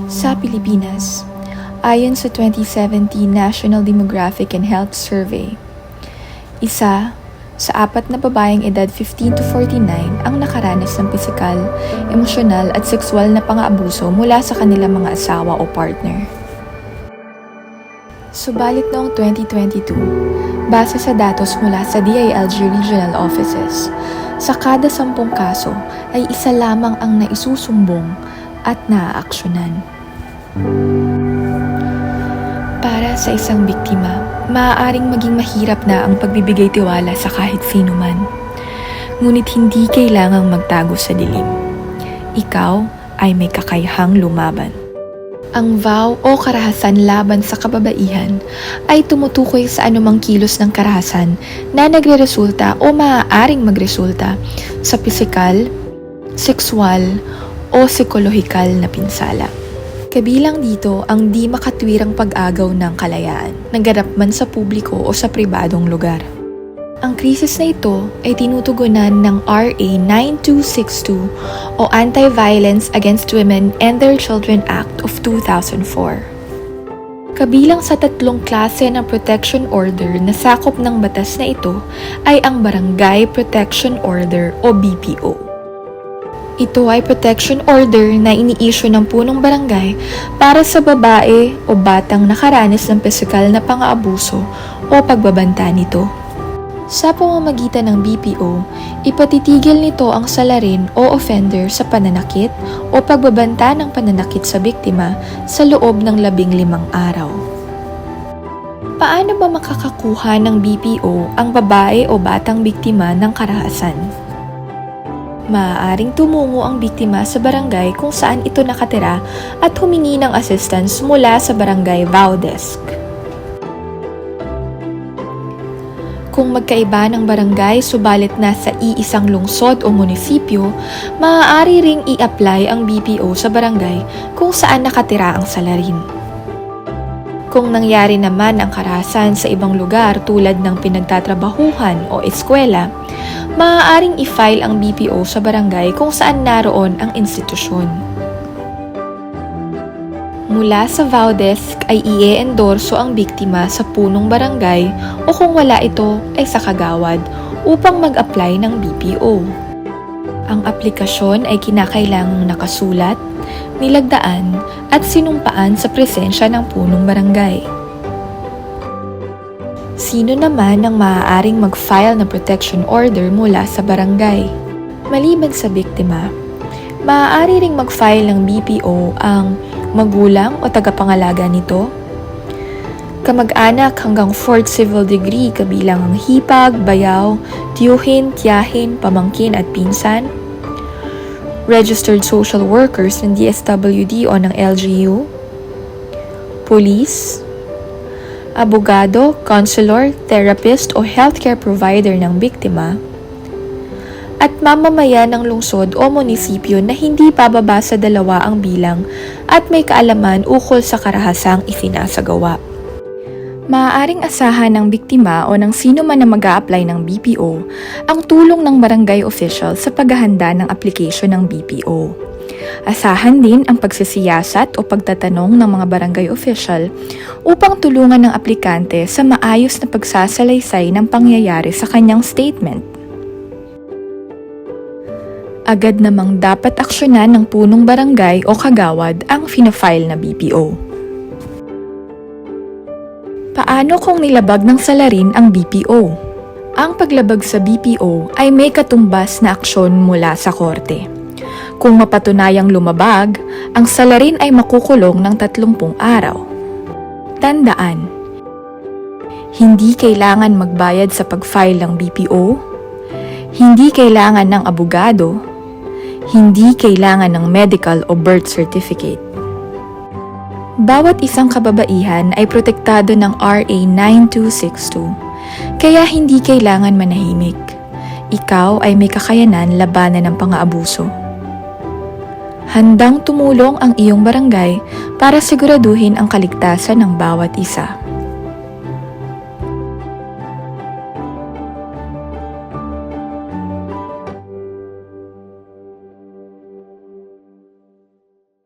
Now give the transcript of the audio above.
Sa Pilipinas, ayon sa 2017 National Demographic and Health Survey, isa sa 4 na babaeng edad 15 to 49 ang nakaranas ng pisikal, emosyonal at sexual na pang-aabuso mula sa kanilang mga asawa o partner. Subalit noong 2022, base sa datos mula sa DILG Regional Offices, sa kada 10 kaso ay isa lamang ang naisusumbong at naaaksyonan. Para sa isang biktima, maaaring maging mahirap na ang pagbibigay tiwala sa kahit sino man. Ngunit hindi kailangang magtago sa dilim. Ikaw ay may kakayahang lumaban. Ang vow o karahasan laban sa kababaihan ay tumutukoy sa anumang kilos ng karahasan na nagreresulta o maaaring magresulta sa pisikal, sexual o psikolohikal na pinsala. Kabilang dito ang di makatwirang pag-agaw ng kalayaan, naganap man sa publiko o sa pribadong lugar. Ang krisis na ito ay tinutugunan ng RA 9262 o Anti-Violence Against Women and Their Children Act of 2004. Kabilang sa 3 klase ng protection order na sakop ng batas na ito ay ang Barangay Protection Order o BPO. Ito ay protection order na ini-issue ng punong barangay para sa babae o batang nakaranas ng pisikal na pang-aabuso o pagbabanta nito. Sa pamamagitan ng BPO, ipatitigil nito ang salarin o offender sa pananakit o pagbabanta ng pananakit sa biktima sa loob ng 15 araw. Paano ba makakakuha ng BPO ang babae o batang biktima ng karahasan? Maaaring tumungo ang biktima sa barangay kung saan ito nakatira at humingi ng assistance mula sa barangay vow desk. Kung magkaiba ng barangay subalit nasa iisang lungsod o munisipyo, maaari ring i-apply ang BPO sa barangay kung saan nakatira ang salarin. Kung nangyari naman ang karahasan sa ibang lugar tulad ng pinagtatrabahuhan o eskwela, maaaring i-file ang BPO sa barangay kung saan naroon ang institusyon. Mula sa vow desk ay i-endorso ang biktima sa punong barangay o kung wala ito ay sa kagawad upang mag-apply ng BPO. Ang aplikasyon ay kinakailangang nakasulat, nilagdaan at sinumpaan sa presensya ng punong barangay. Sino naman ang maaaring mag-file ng protection order mula sa barangay? Maliban sa biktima, maaari ring mag-file ng BPO ang magulang o tagapangalaga nito, kamag-anak hanggang 4th civil degree kabilang ang hipag, bayaw, tiyuhin, tiyahin, pamangkin at pinsan, registered social workers ng DSWD o ng LGU, police, abogado, counselor, therapist o healthcare provider ng biktima, at mamamayan ng lungsod o munisipyo na hindi pababa sa 2 ang bilang at may kaalaman ukol sa karahasang isinasagawa. Maaaring asahan ng biktima o ng sino man na mag-a-apply ng BPO ang tulong ng barangay official sa paghahanda ng application ng BPO. Asahan din ang pagsisiyasat o pagtatanong ng mga barangay official upang tulungan ng aplikante sa maayos na pagsasalaysay ng pangyayari sa kanyang statement. Agad namang dapat aksyonan ng punong barangay o kagawad ang fina-file na BPO. Paano kung nilabag ng salarin ang BPO? Ang paglabag sa BPO ay may katumbas na aksyon mula sa korte. Kung mapatunayang lumabag, ang salarin ay makukulong ng 30 araw. Tandaan, hindi kailangan magbayad sa pag-file ng BPO, hindi kailangan ng abogado, hindi kailangan ng medical o birth certificate. Bawat isang kababaihan ay protektado ng RA 9262, kaya hindi kailangan manahimik. Ikaw ay may kakayanan labanan ng pang-aabuso. Handang tumulong ang iyong barangay para siguraduhin ang kaligtasan ng bawat isa.